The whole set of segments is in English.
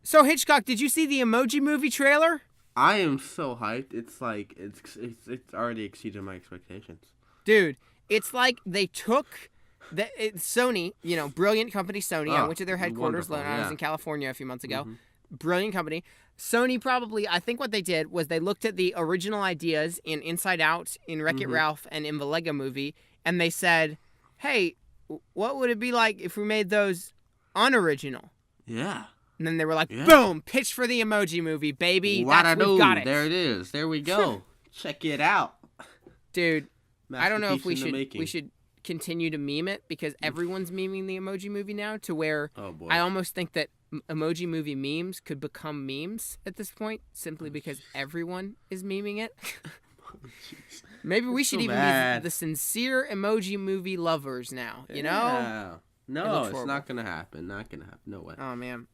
So, Hitchcock, did you see the Emoji Movie trailer? I am so hyped. It's like it's already exceeded my expectations. Dude, it's like they took Sony, brilliant company Sony. I went to their headquarters when I was in California a few months ago. Brilliant company. Sony probably, I think what they did was they looked at the original ideas in Inside Out, in Wreck-It Ralph, and in the Lego Movie, and they said, hey, what would it be like if we made those unoriginal? Yeah. And then they were like, boom, pitch for the Emoji Movie, baby. We've got it. There it is. There we go. Check it out. Dude, I don't know if we should continue to meme it because everyone's memeing the Emoji Movie now to where I almost think that Emoji Movie memes could become memes at this point simply because everyone is memeing it. Maybe we should even be the sincere Emoji Movie lovers now, you know? No, it's not gonna happen. Not gonna happen. No way. Oh man.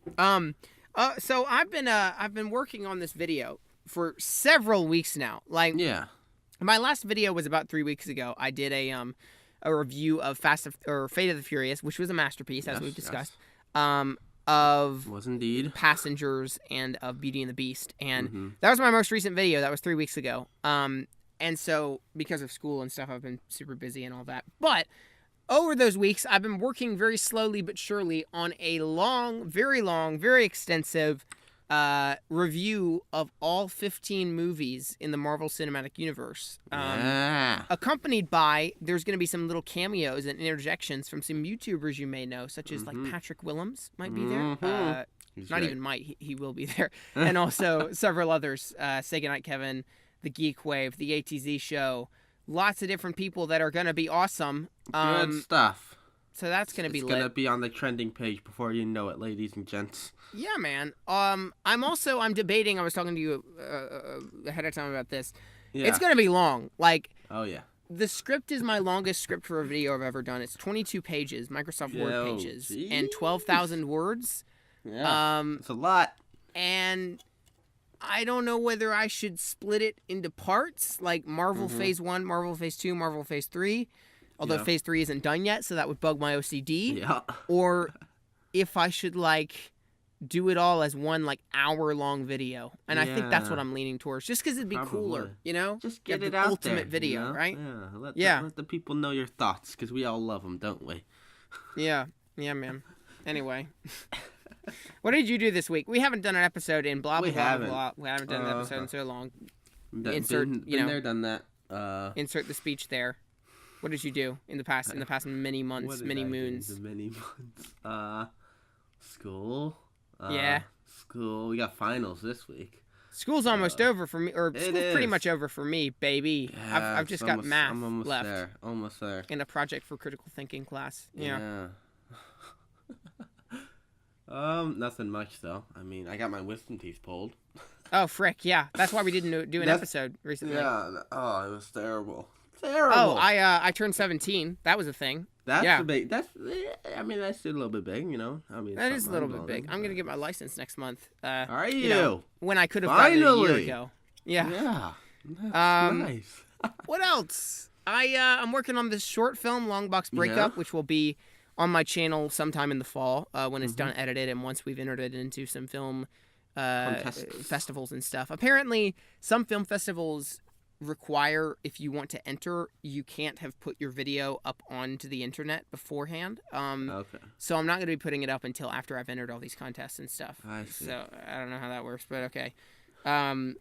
So I've been working on this video for several weeks now. My last video was about 3 weeks ago. I did a review of Fate of the Furious, which was a masterpiece, as we've discussed. Was indeed Passengers and of Beauty and the Beast, and that was my most recent video. That was 3 weeks ago. And so because of school and stuff, I've been super busy and all that. But over those weeks, I've been working very slowly but surely on a long, very extensive review of all 15 movies in the Marvel Cinematic Universe. Accompanied by, there's going to be some little cameos and interjections from some YouTubers you may know, such as like Patrick Willems might be there. Even might, he will be there. And also several others, Say Goodnight Kevin, The Geek Wave, The ATZ Show. Lots of different people that are going to be awesome. Good stuff. So that's going to be lit. It's going to be on the trending page before you know it, ladies and gents. Yeah, man. I'm debating. I was talking to you ahead of time about this. Yeah. It's going to be long. Oh, yeah. The script is my longest script for a video I've ever done. It's 22 pages, Microsoft Word pages, and 12,000 words. Yeah, it's a lot. And I don't know whether I should split it into parts, like Marvel Phase 1, Marvel Phase 2, Marvel Phase 3. Although Phase 3 isn't done yet, so that would bug my OCD. Yeah. Or if I should, do it all as one, hour-long video. And I think that's what I'm leaning towards, just because it'd be cooler, you know? Just get it out ultimate there, video, right? Yeah. Let the people know your thoughts, because we all love them, don't we? Yeah, man. Anyway. What did you do this week? We haven't done an episode in blah, blah, blah, blah. We haven't done an episode in so long. Been there, done that. Insert the speech there. What did you do in the past many months, many moons? In the many months. School. School. We got finals this week. School's almost over for me, or school's pretty much over for me, baby. Yeah, I've just got math left. Almost there. And a project for critical thinking class. Yeah. Nothing much though. I mean, I got my wisdom teeth pulled. Oh frick, yeah. That's why we didn't do an episode recently. Yeah. Oh, it was terrible. Terrible. Oh, I turned 17. That was a thing. That's big. That's a little bit big, you know. I mean, that is a little bit big. I'm gonna get my license next month. Are you? When I could have gotten it a year ago. Yeah. Yeah. That's nice. What else? I'm working on this short film, Long Box Breakup, which will be on my channel sometime in the fall when it's done edited and once we've entered it into some film festivals and stuff. Apparently, some film festivals require, if you want to enter, you can't have put your video up onto the internet beforehand. Okay. So I'm not going to be putting it up until after I've entered all these contests and stuff. I see. So I don't know how that works, but okay. And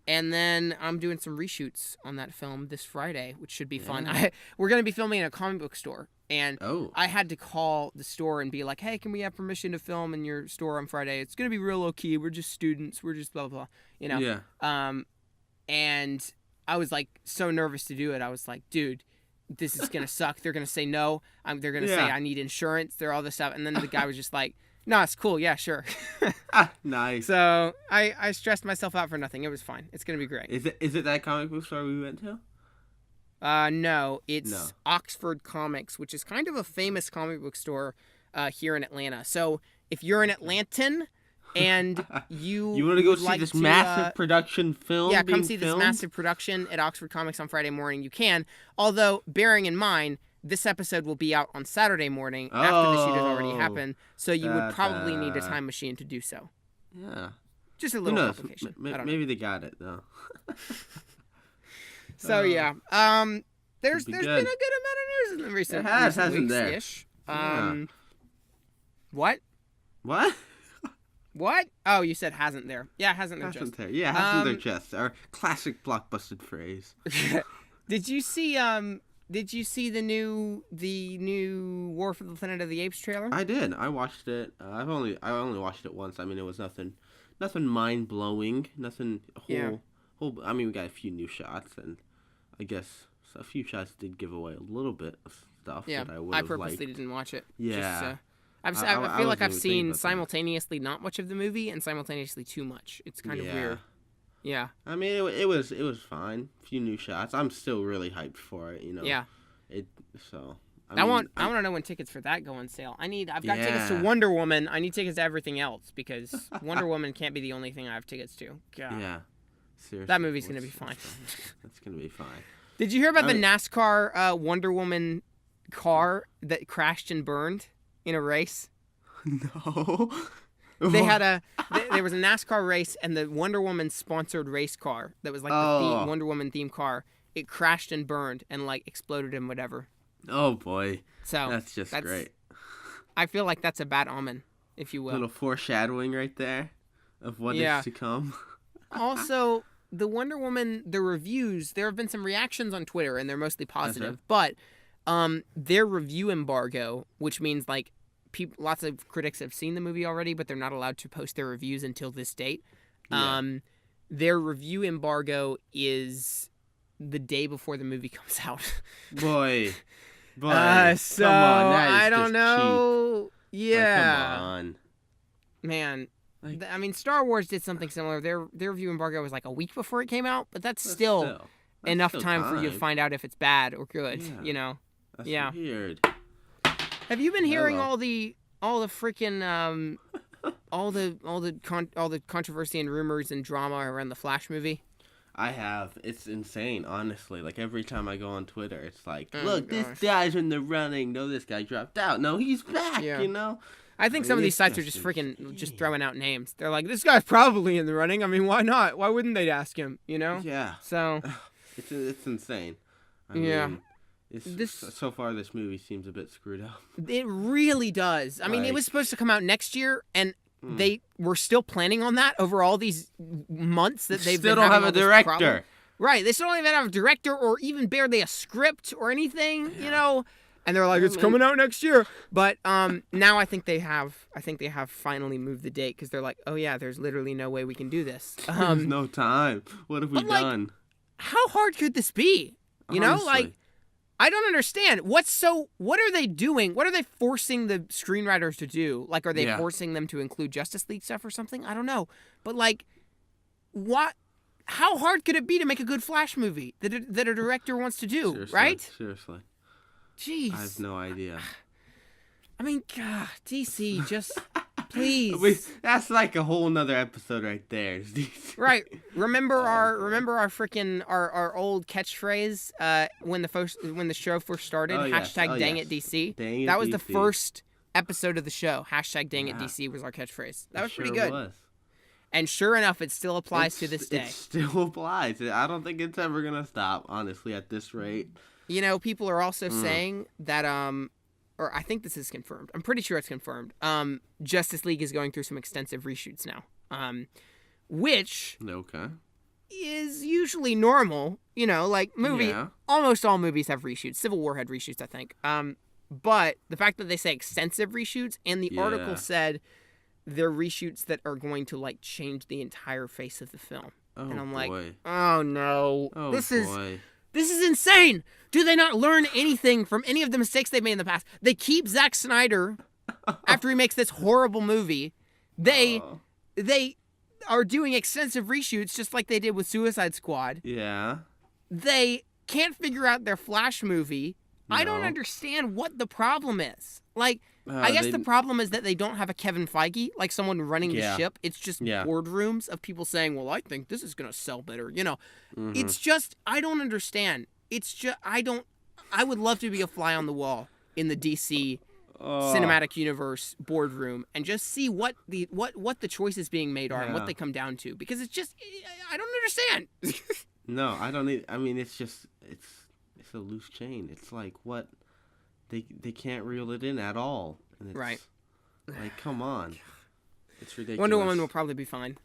then I'm doing some reshoots on that film this Friday, which should be fun. We're going to be filming in a comic book store. And I had to call the store and be like, hey, can we have permission to film in your store on Friday? It's going to be real low key. We're just students. We're just blah, blah, blah. You know? Yeah. And I was so nervous to do it. I was like, dude, this is going to suck. They're going to say no. They're going to say I need insurance. They're all this stuff. And then the guy was just like, no, it's cool. Yeah, sure. Nice. So I stressed myself out for nothing. It was fine. It's going to be great. Is it that comic book store we went to? No, it's Oxford Comics, which is kind of a famous comic book store here in Atlanta. So if you're an Atlantan and you want to go see this massive production film, come see this massive production at Oxford Comics on Friday morning, you can. Although, bearing in mind, this episode will be out on Saturday morning after the shoot has already happened, so you would probably need a time machine to do so. Yeah. Just a Who little knows? complication. Maybe they got it though. So yeah. There's been a good amount of news in the recent hasn't there? weeks-ish. What? What? What? Oh, you said hasn't there. Yeah, hasn't there just. Yeah, hasn't there just. Our classic Blockbusted phrase. Did you see the new War for the Planet of the Apes trailer? I did. I watched it. I only watched it once. I mean, it was nothing mind blowing. Nothing whole. I mean, we got a few new shots, and I guess a few shots did give away a little bit of stuff that I would have liked. I purposely didn't watch it. Yeah. I feel like I've seen simultaneously not much of the movie and simultaneously too much. It's kind of weird. Yeah. I mean, it was fine. A few new shots. I'm still really hyped for it. Yeah. I want to know when tickets for that go on sale. I've got tickets to Wonder Woman. I need tickets to everything else because Wonder Woman can't be the only thing I have tickets to. God. Yeah. Seriously. That movie's gonna be fine. That's gonna be fine. Did you hear about the NASCAR Wonder Woman car that crashed and burned in a race? No. There was a NASCAR race, and the Wonder Woman sponsored race car that was like the Wonder Woman themed car. It crashed and burned and like exploded and whatever. Oh boy. So that's great. I feel like that's a bad omen, if you will. A little foreshadowing right there of what is to come. Also, the Wonder Woman, the reviews, there have been some reactions on Twitter, and they're mostly positive. But their review embargo, which means like lots of critics have seen the movie already, but they're not allowed to post their reviews until this date. Yeah. Their review embargo is the day before the movie comes out. Boy. So come on, I don't know. Cheap. Yeah. Come on. Man. I mean, Star Wars did something similar. Their review embargo was like a week before it came out, but that's still enough time for you to find out if it's bad or good. Yeah. That's weird. Have you been hearing all the freaking all the controversy and rumors and drama around the Flash movie? I have. It's insane, honestly. Like every time I go on Twitter, it's like, look, this guy's in the running. No, this guy dropped out. No, he's back. Yeah. You know. I think some of these sites are just just throwing out names. They're like, this guy's probably in the running. I mean, why not? Why wouldn't they ask him? You know? Yeah. So. It's insane. I mean, so far this movie seems a bit screwed up. It really does. I mean, it was supposed to come out next year, and they were still planning on that over all these months that they've still been don't have a director. Problem. Right. They still don't even have a director or even barely a script or anything, you know? And they're like, it's coming out next year. But now I think they have finally moved the date because they're like, oh, yeah, there's literally no way we can do this. There's no time. What have we done? How hard could this be? You know, like, I don't understand. What are they doing? What are they forcing the screenwriters to do? Like, are they forcing them to include Justice League stuff or something? I don't know. But, like, what? How hard could it be to make a good Flash movie that a director wants to do, right? Seriously. Jeez. I have no idea. I mean, God, DC, just please. That's like a whole nother episode right there. Right. Remember our freaking our old catchphrase when the show first started. Dang it DC. That was the first episode of the show. Dang it DC was our catchphrase. That was pretty good. Was. And sure enough, it still applies to this day. It still applies. I don't think it's ever gonna stop. Honestly, at this rate. You know, people are also saying that, or I think this is confirmed. I'm pretty sure it's confirmed. Justice League is going through some extensive reshoots now, which is usually normal. You know, like almost all movies have reshoots. Civil War had reshoots, I think. But the fact that they say extensive reshoots, and the article said they're reshoots that are going to like change the entire face of the film, and I'm like, oh no, this is insane. Do they not learn anything from any of the mistakes they've made in the past? They keep Zack Snyder after he makes this horrible movie. They are doing extensive reshoots just like they did with Suicide Squad. Yeah. They can't figure out their Flash movie. No. I don't understand what the problem is. Like, I guess the problem is that they don't have a Kevin Feige, like someone running the ship. It's just boardrooms of people saying, well, I think this is going to sell better. You know, It's just, I don't understand. It's just, I would love to be a fly on the wall in the DC cinematic universe boardroom and just see what the choices being made are and what they come down to, because it's just I don't understand. No, I don't need. I mean, it's a loose chain. It's like what they can't reel it in at all. And it's, right. Like, come on, it's ridiculous. Wonder Woman will probably be fine.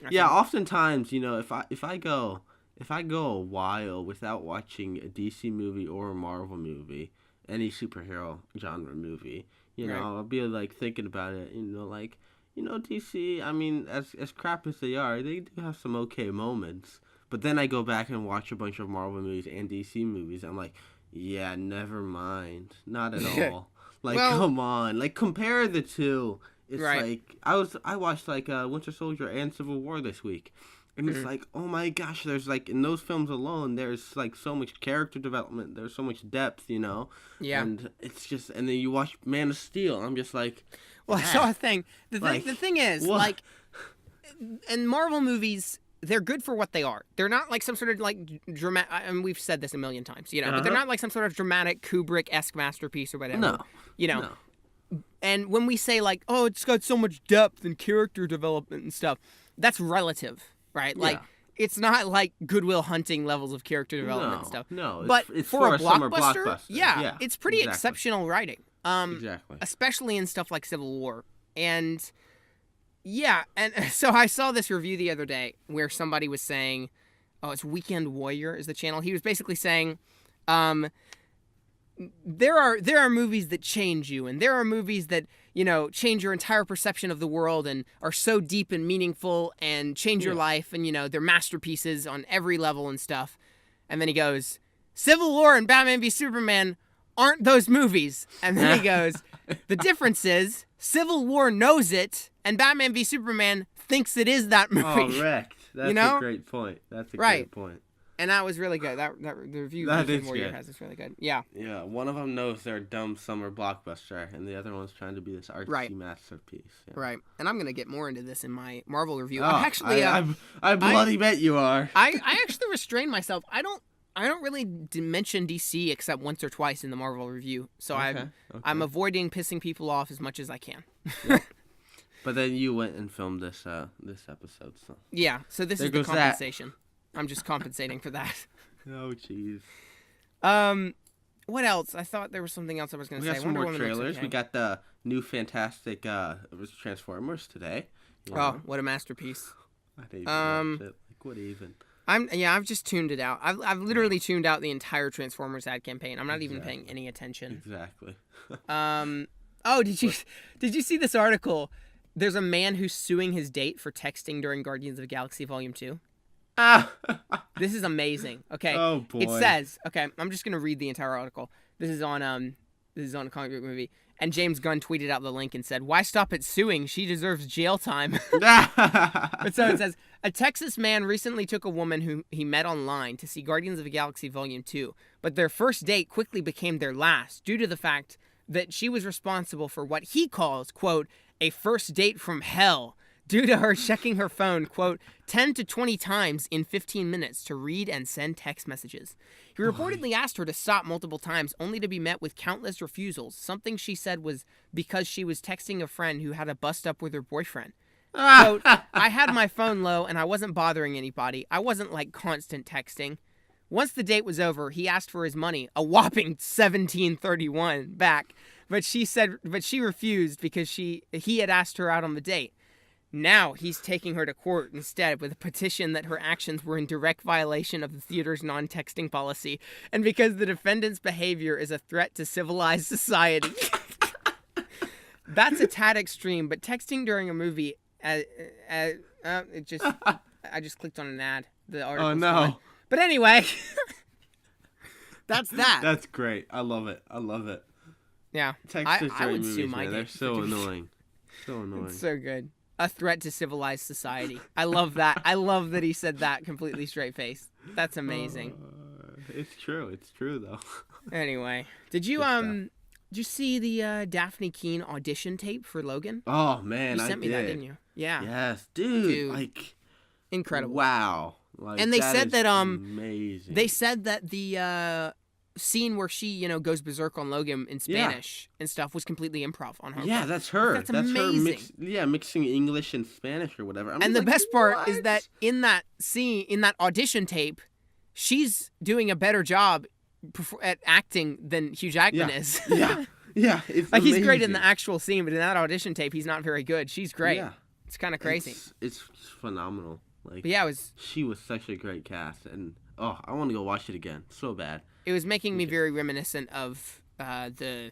Yeah, oftentimes, if I go a while without watching a DC movie or a Marvel movie, any superhero genre movie, right. I'll be like thinking about it, like, DC, I mean, as crap as they are, they do have some okay moments. But then I go back and watch a bunch of Marvel movies and DC movies. I'm like, yeah, never mind. Not at all. Like, come on. Like, compare the two. It's right. Like, I watched, like, Winter Soldier and Civil War this week. And it's like, oh my gosh, there's, like, in those films alone, there's, like, so much character development. There's so much depth, Yeah. And it's just, and then you watch Man of Steel. I'm just like, well, I saw a thing. The thing is, what? Like, in Marvel movies, they're good for what they are. They're not like some sort of like dramatic, and we've said this a million times, but they're not like some sort of dramatic Kubrick-esque masterpiece or whatever. No. No. And when we say like, oh, it's got so much depth and character development and stuff, that's relative, right? Yeah. Like, it's not like Good Will Hunting levels of character development and stuff. No, but it's for a summer blockbuster, yeah, it's pretty exceptional writing. Exactly. Especially in stuff like Civil War. And yeah, and so I saw this review the other day where somebody was saying, oh, it's Weekend Warrior is the channel. He was basically saying, there are movies that change you, and there are movies that, change your entire perception of the world and are so deep and meaningful and change your life, and, they're masterpieces on every level and stuff. And then he goes, Civil War and Batman v Superman aren't those movies. And then he goes, the difference is Civil War knows it, and Batman v Superman thinks it is that movie. Oh, wrecked. That's a great point. That's a great point. And that was really good. That the review Warrior has is really good. Yeah. Yeah. One of them knows they're a dumb summer blockbuster, and the other one's trying to be this artsy masterpiece. Yeah. Right. And I'm gonna get more into this in my Marvel review. Oh, I bloody bet you are. I actually restrained myself. I don't really mention DC except once or twice in the Marvel review, so I'm avoiding pissing people off as much as I can. Yeah. But then you went and filmed this episode, so yeah. So this is the compensation. I'm just compensating for that. Oh, jeez. What else? I thought there was something else I was going to say. We got some more trailers. We got the new Fantastic Transformers today. Oh, what a masterpiece! I didn't even watch it. Like, what even? I've just tuned it out. I've literally tuned out the entire Transformers ad campaign. I'm not even paying any attention. Exactly. Oh, did you see this article? There's a man who's suing his date for texting during Guardians of the Galaxy Volume 2. This is amazing. Okay. Oh boy. It says, okay, I'm just gonna read the entire article. This is on a comic book movie. And James Gunn tweeted out the link and said, "Why stop at suing? She deserves jail time." But so it says, a Texas man recently took a woman who he met online to see Guardians of the Galaxy Volume 2, but their first date quickly became their last due to the fact that she was responsible for what he calls, quote, a first date from hell, due to her checking her phone, quote, 10 to 20 times in 15 minutes to read and send text messages. He reportedly asked her to stop multiple times, only to be met with countless refusals, something she said was because she was texting a friend who had a bust-up with her boyfriend. Quote, I had my phone low and I wasn't bothering anybody. I wasn't like constant texting. Once the date was over, he asked for his money, a whopping $17.31 back, but she refused because he had asked her out on the date. Now he's taking her to court instead with a petition that her actions were in direct violation of the theater's non-texting policy, and because the defendant's behavior is a threat to civilized society. That's a tad extreme, but texting during a movie, I just clicked on an ad. The article. Oh no! Fine. But anyway, that's that. That's great. I love it. Yeah, Texters I would movies, sue my man. They're so annoying. So annoying. It's so good. A threat to civilized society. I love that. I love that he said that completely straight face. That's amazing. It's true. It's true though. Anyway, did you see the Daphne Keane audition tape for Logan? Oh man, you sent me that, didn't you? Yeah. Yes, dude. Like incredible. Wow. Like, and they said that amazing. They said that the scene where she, you know, goes berserk on Logan in Spanish and stuff was completely improv on her Yeah, part. that's her. That's amazing. Her mixing English and Spanish or whatever. And the best part is that in that scene, in that audition tape, she's doing a better job at acting than Hugh Jackman is. Yeah, it's like amazing. He's great in the actual scene, but in that audition tape, he's not very good. She's great. Yeah. It's kind of crazy. It's phenomenal. Like, but yeah, she was such a great cast, and I want to go watch it again so bad. It was making me very reminiscent of the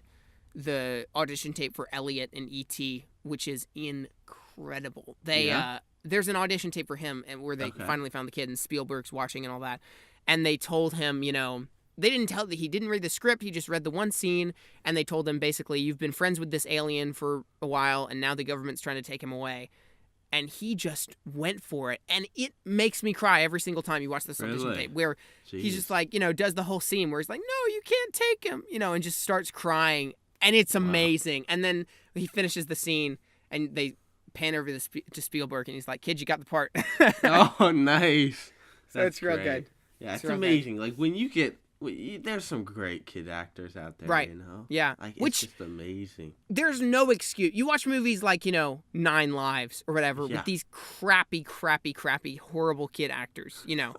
audition tape for Elliot in E.T., which is incredible. There's an audition tape for him, and where they finally found the kid, and Spielberg's watching and all that, and they told him, you know, they didn't tell that he didn't read the script. He just read the one scene, and they told him basically, you've been friends with this alien for a while, and now the government's trying to take him away. And he just went for it. And it makes me cry every single time you watch this audition tape, where he's just like, you know, does the whole scene where he's like, no, you can't take him, you know, and just starts crying. And it's amazing. And then he finishes the scene, and they pan over to Spielberg, and he's like, kid, you got the part. Oh, nice. So it's real good. Yeah, it's amazing. Good. Like, when you get... there's some great kid actors out there, right? You know, yeah, like, it's just amazing. There's no excuse. You watch movies like, you know, 9 Lives or whatever with these crappy, horrible kid actors, you know,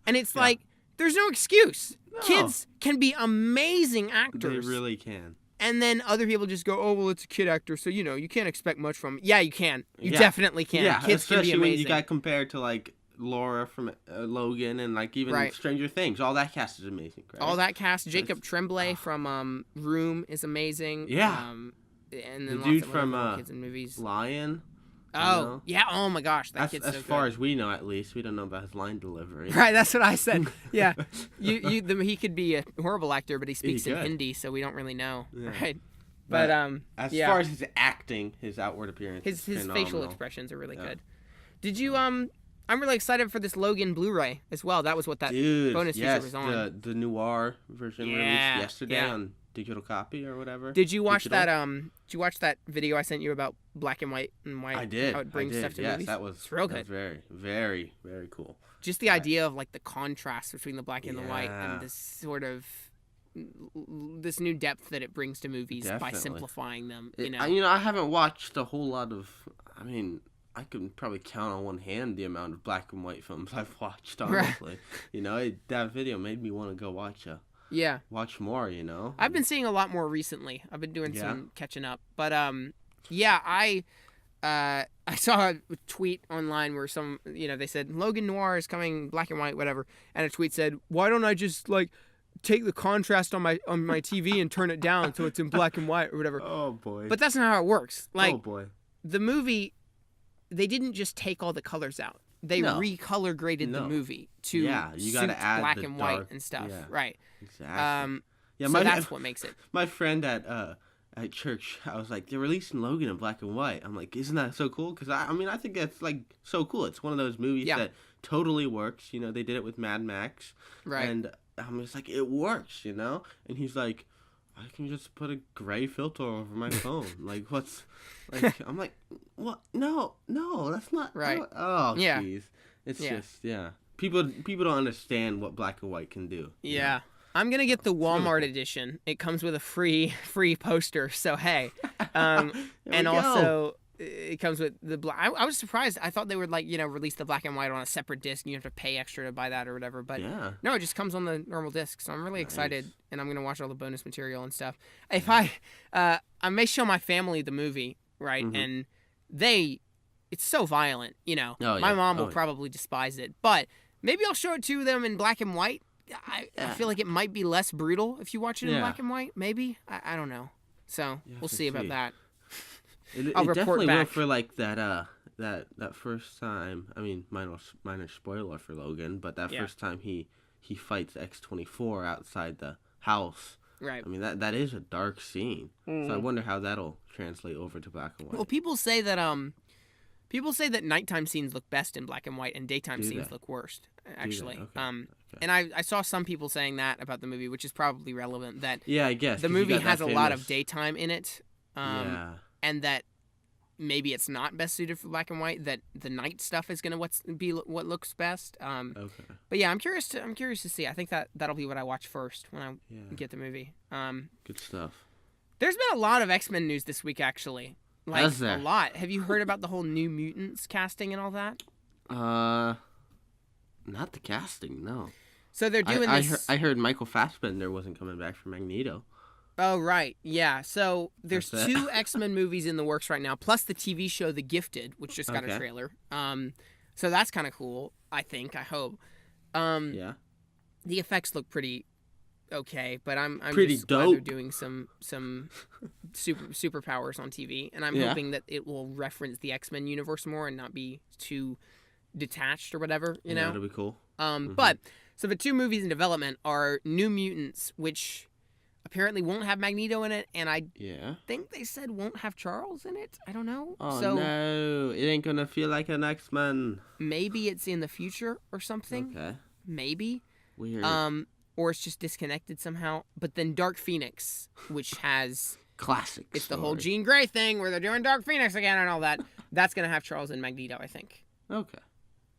and it's like there's no excuse. No. Kids can be amazing actors. They really can. And then other people just go, oh, well, it's a kid actor, so, you know, you can't expect much from it. Yeah, you can. You definitely can. Yeah, kids especially can be amazing. When you got compared to like Laura from Logan, and like even Stranger Things. All that cast is amazing. Right? All that cast. Jacob Tremblay from Room is amazing. Yeah. And then the lots dude of from kids in movies. Lion. Oh yeah. Oh my gosh, that kid's so good. As far as we know, at least we don't know about his line delivery. Right. That's what I said. Yeah. He could be a horrible actor, but he speaks in Hindi, so we don't really know. Yeah. Right. But as far as his acting, his outward appearance, his facial expressions are really good. Did you I'm really excited for this Logan Blu-ray as well. That was what that bonus feature was on. The noir version released yesterday on digital copy or whatever. Did you watch that? Did you watch that video I sent you about black and white and white? I did. How it brings stuff to movies. It's real good. That was very, very, very cool. Just the idea of like the contrast between the black and the white, and this sort of this new depth that it brings to movies by simplifying them. You know, I haven't watched a whole lot of. I mean, I can probably count on one hand the amount of black and white films I've watched, honestly. You know, that video made me want to go watch more, you know. I've been seeing a lot more recently. I've been doing some catching up. But, I saw a tweet online where they said, Logan Noir is coming black and white, whatever. And a tweet said, why don't I just, like, take the contrast on my TV and turn it down so it's in black and white or whatever. Oh, boy. But that's not how it works. Like, oh, boy. The movie... They didn't just take all the colors out. They recolor graded the movie to you gotta add black the and dark, white and stuff. Yeah, Right. Exactly. So that's what makes it. My friend at church, I was like, they're releasing Logan in black and white. I'm like, isn't that so cool? Because I think that's like so cool. It's one of those movies that totally works. You know, they did it with Mad Max. Right. And I'm just like, it works, you know? And he's like, I can just put a gray filter over my phone. Like, what's... Like, I'm like, what? No, that's not... Right. Jeez. It's just, People don't understand what black and white can do. Yeah. Know? I'm going to get the Walmart edition. It comes with a free poster, so hey. And also... It comes with the black. I was surprised. I thought they would release the black and white on a separate disc. And you have to pay extra to buy that or whatever. But no, it just comes on the normal disc. So I'm really excited, and I'm gonna watch all the bonus material and stuff. If I may show my family the movie, right? Mm-hmm. And it's so violent, you know. My mom will probably despise it, but maybe I'll show it to them in black and white. I feel like it might be less brutal if you watch it in black and white. Maybe I don't know. So we'll see about that. It definitely will for like that first time. I mean, minor spoiler for Logan, but that first time he fights X-24 outside the house. Right. I mean that is a dark scene. So I wonder how that'll translate over to black and white. Well, people say that nighttime scenes look best in black and white and daytime scenes look worst. Actually, okay. And I saw some people saying that about the movie, which is probably relevant. That I guess the movie has a lot of daytime in it. And that maybe it's not best suited for black and white. That the night stuff is gonna be what looks best. Okay. But yeah, I'm curious to see. I think that'll be what I watch first when I get the movie. Good stuff. There's been a lot of X-Men news this week, actually. Like, Has there? a lot. Have you heard about the whole New Mutants casting and all that? Not the casting, no. So they're doing this. I heard Michael Fassbender wasn't coming back for Magneto. Oh, right. Yeah. So there's That's it. 2 X-Men movies in the works right now, plus the TV show The Gifted, which just got a trailer. So that's kind of cool, I think. I hope. Yeah. The effects look pretty okay, but I'm Pretty just glad they're dope. doing some superpowers on TV, and I'm hoping that it will reference the X-Men universe more and not be too detached or whatever, you know? That'll be cool. But so the 2 movies in development are New Mutants, which apparently won't have Magneto in it, and I think they said won't have Charles in it. I don't know. Oh, so no. It ain't gonna feel like an X-Men. maybe it's in the future or something. Okay. Maybe. Weird. Or it's just disconnected somehow. But then Dark Phoenix, which has Classic it's story. the whole Jean Grey thing where they're doing Dark Phoenix again and all that. That's gonna have Charles and Magneto, I think. Okay.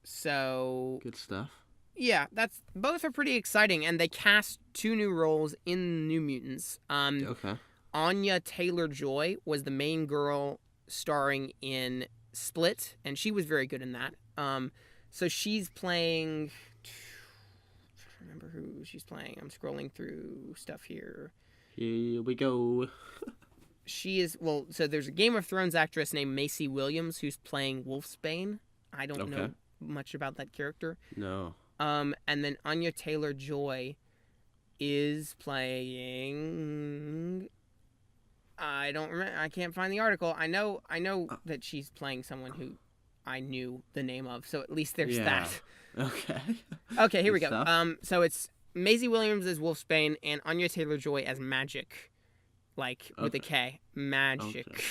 So Good stuff. yeah, both are pretty exciting, and they cast 2 new roles in New Mutants. Okay. Anya Taylor-Joy was the main girl starring in Split, and she was very good in that. So she's playing. I don't remember who she's playing. I'm scrolling through stuff here. Here we go. She is so there's a Game of Thrones actress named Macy Williams who's playing Wolfsbane. I don't know much about that character. No. And then Anya Taylor-Joy is playing. I don't remember. I can't find the article. I know that she's playing someone who I knew the name of. So at least there's that. Okay. Okay, here we Good go. stuff. So it's Maisie Williams as Wolfsbane and Anya Taylor-Joy as Magic, like with a K. Magic. Okay.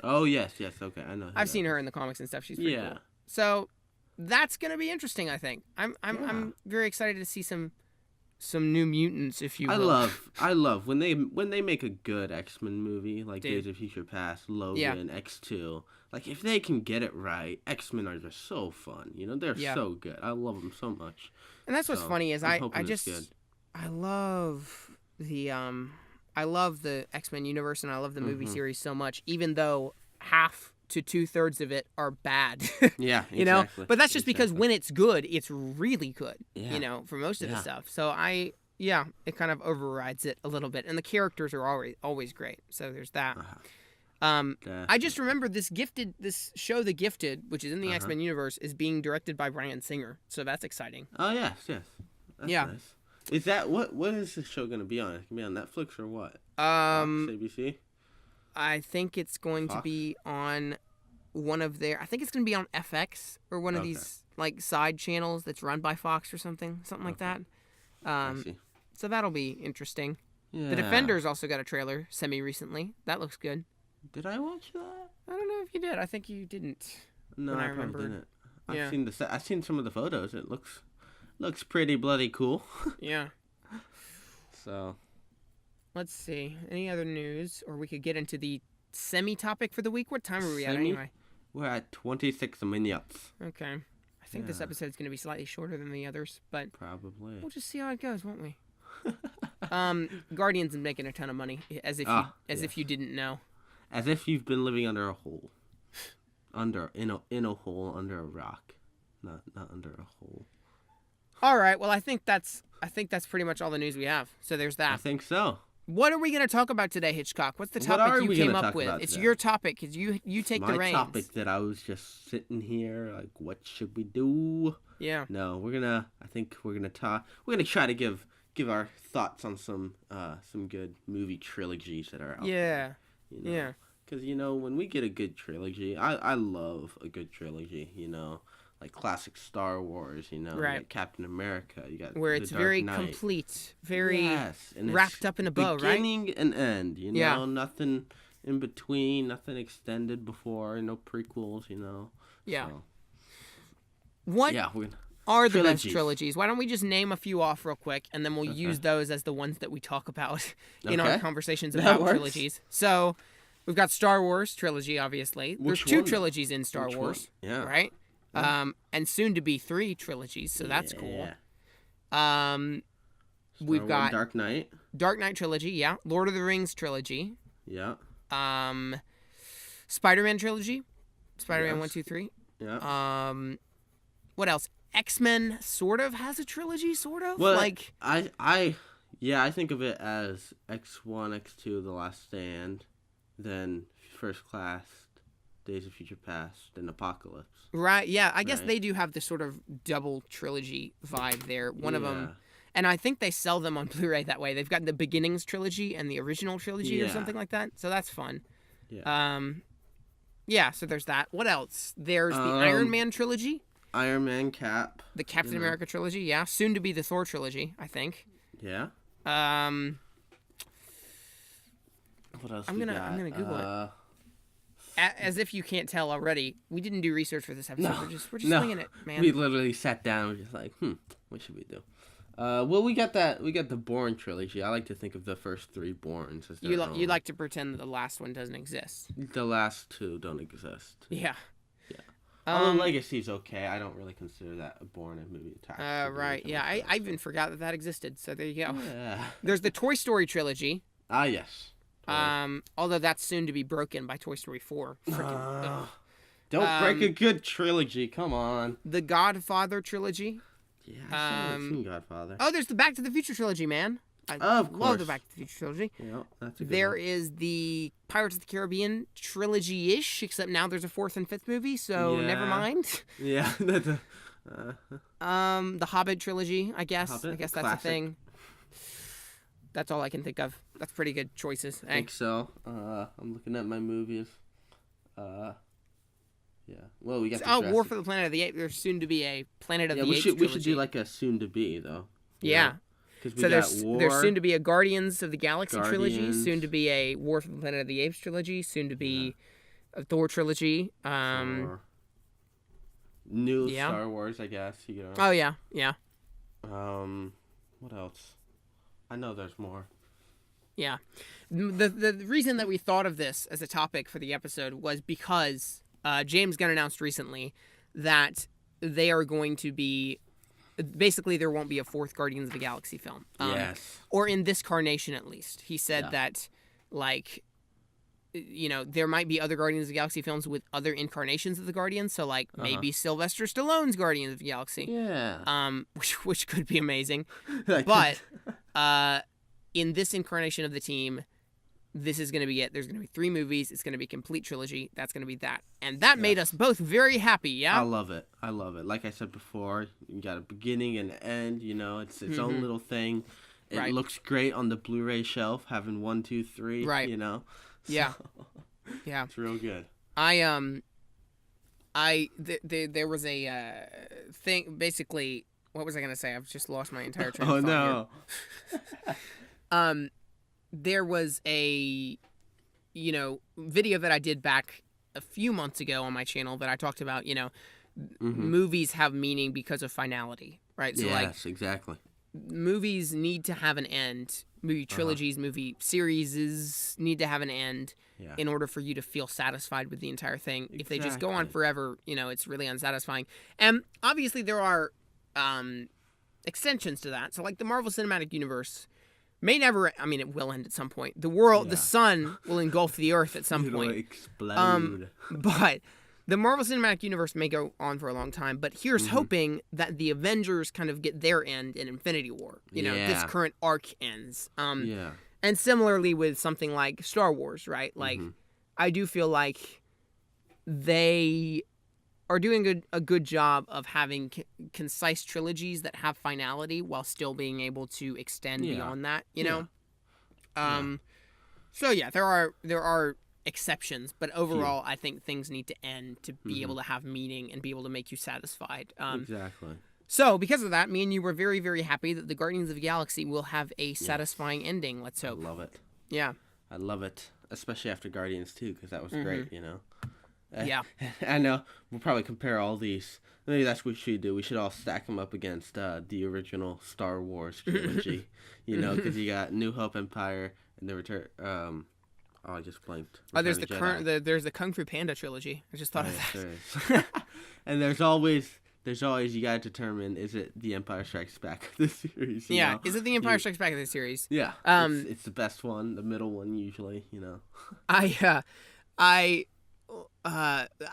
Oh yes. Okay, I know. I've seen her in the comics and stuff. She's pretty cool. So that's gonna be interesting. I think I'm very excited to see some New Mutants, if you will. I love when they make a good X-Men movie like Days of Future Past, Logan, X2. Like if they can get it right, X-Men are just so fun. You know, they're so good. I love them so much. And that's what's funny is I love the X-Men universe and I love the movie series so much, even though half to 2/3 of it are bad. Yeah, you know. But that's just because when it's good, it's really good. Yeah. You know, for most of the stuff. So it kind of overrides it a little bit, and the characters are always great. So there's that. I just remember this show, The Gifted, which is in the X-Men universe, is being directed by Bryan Singer. So that's exciting. Oh yes. That's nice. Is that what is this show going to be on? It can be on Netflix or what? ABC. I think it's going to be on one of their. I think it's going to be on FX or one of these like side channels that's run by Fox or something like that. So that'll be interesting. Yeah. The Defenders also got a trailer recently. That looks good. Did I watch that? I don't know if you did. I think you didn't. No, I probably didn't. I've seen some of the photos. It looks pretty bloody cool. Yeah. So. Let's see. Any other news? Or we could get into the semi-topic for the week. What time are we at anyway? We're at 26 minutes. Okay. I think this episode's going to be slightly shorter than the others, but probably. We'll just see how it goes, won't we? Guardians is making a ton of money, as if you didn't know. As if you've been living under a hole. In a hole under a rock. Not under a hole. All right. Well, I think that's pretty much all the news we have. So there's that. I think so. What are we going to talk about today, Hitchcock? What's the topic you came up with? It's your topic. You take the reins. My topic that I was just sitting here like, what should we do? Yeah. No, we're gonna talk. We're gonna try to give our thoughts on some good movie trilogies that are out there. You know? Yeah. Because when we get a good trilogy, I love a good trilogy. Like classic Star Wars, right. Like Captain America. You got where it's very complete, very wrapped up in a bow, right? Beginning and end, nothing in between, nothing extended before, no prequels, Yeah. So. What are the best trilogies? Why don't we just name a few off real quick, and then we'll use those as the ones that we talk about in our conversations about trilogies. So, We've got Star Wars trilogy, obviously. Which There's two one? trilogies in Star Which Wars. one? Yeah. Right? Yeah. And soon to be 3 trilogies, so that's cool. Star We've Wars, got Dark Knight. Dark Knight trilogy, yeah. Lord of the Rings trilogy. Yeah. Spider-Man trilogy. Spider-Man Yes. 1, 2, 3. Yeah. What else? X-Men sort of has a trilogy, sort of. Well, like I think of it as X1, X2, The Last Stand, then First Class, Days of Future Past, and Apocalypse. right, yeah. I guess Right. they do have this sort of double trilogy vibe there. One of Yeah. them, and I think they sell them on Blu-ray that way. They've got the Beginnings trilogy and the original trilogy or Yeah. something like that. So that's fun. Yeah. Yeah. So there's that. What else? There's the Iron Man trilogy, Iron Man, Cap. the Captain America trilogy. Yeah, soon to be the Thor trilogy, I think. Yeah. What else? I'm gonna Google it. As if you can't tell already, we didn't do research for this episode. No, we're just no. swinging it, man. We literally sat down and just like, what should we do? Well, we got the Bourne trilogy. I like to think of the first 3 Bournes as their You own. like to pretend that the last one doesn't exist. The last 2 don't exist. Yeah. Yeah. Although Legacy's okay, I don't really consider that a Bourne movie attached. Right. Yeah, I even forgot that existed. So there you go. Yeah. There's the Toy Story trilogy. Ah, yes. Although that's soon to be broken by Toy Story 4. Freaking. Don't break a good trilogy. Come on. The Godfather trilogy. Yeah, I still haven't seen Godfather. Oh, there's the Back to the Future trilogy, man. I Of love the course. Back to the Future trilogy. Yeah, that's a good There one. is the Pirates of the Caribbean trilogy-ish, except now there's a 4th and 5th movie, so never Yeah. mind. Yeah, that's a... The Hobbit trilogy, I guess. Hobbit, I guess that's classic. a thing. That's all I can think of. That's pretty good choices. I think so. I'm looking at my movies. Yeah. Well, we got the War Jurassic- for the Planet of the Apes. There's soon to be a Planet of Yeah, the we Apes should trilogy. do like a soon to be though. Yeah. Because we So got there's War. soon to be a Guardians of the Galaxy trilogy. Guardians. Soon to be a War for the Planet of the Apes trilogy. Soon to be a Thor trilogy. Thor. New yeah. Star Wars, I guess. You know. Oh yeah, yeah, What else? I know there's more. yeah. The reason that we thought of this as a topic for the episode was because James Gunn announced recently that they are going to be. Basically, there won't be a 4th Guardians of the Galaxy film. Yes. Or in this carnation, at least. He said Yeah. that, like, there might be other Guardians of the Galaxy films with other incarnations of the Guardians. So, like, maybe Sylvester Stallone's Guardians of the Galaxy. Yeah. Which could be amazing. Like- But in this incarnation of the team, this is going to be it. There's going to be 3 movies. It's going to be a complete trilogy. That's going to be that. And that made us both very happy, yeah? I love it. I love it. Like I said before, you got a beginning and an end. You know, it's its own little thing. It Right. looks great on the Blu-ray shelf, having 1, 2, 3. Right. You know. Yeah. So, Yeah. it's real good. There was a thing, basically, what was I going to say? I've just lost my entire train Oh of thought no. here. There was a, video that I did back a few months ago on my channel that I talked about, movies have meaning because of finality, right? So Yes, exactly. movies need to have an end. Movie trilogies, movie series need to have an end Yeah. in order for you to feel satisfied with the entire thing. If they just go on Exactly. forever, it's really unsatisfying. And obviously there are extensions to that. So like the Marvel Cinematic Universe may never, I mean, it will end at some point. The world, the sun will engulf the earth at some It'll point. explode. But the Marvel Cinematic Universe may go on for a long time, but here's hoping that the Avengers kind of get their end in Infinity War. This Yeah. current arc ends. Yeah. And similarly with something like Star Wars, right? Like, I do feel like they are doing a good job of having concise trilogies that have finality while still being able to extend beyond that, you know? So yeah, there are exceptions, but overall, I think things need to end to be able to have meaning and be able to make you satisfied. Exactly. So because of that, me and you were very, very happy that the Guardians of the Galaxy will have a satisfying ending. Let's I hope. love it. Yeah. I love it, especially after Guardians 2, because that was great, you know? Yeah. I know. We'll probably compare all these. Maybe that's what we should do. We should all stack them up against the original Star Wars trilogy, because you got New Hope, Empire, and the Return. Oh, I just blanked. Oh, there's Return of there's the Kung Fu Panda trilogy. I just thought of that. There is. And there's always you gotta determine, is it The Empire Strikes Back of the series? You know? Is it The Empire Strikes Back of the series? Yeah. It's the best one, the middle one usually. You know. I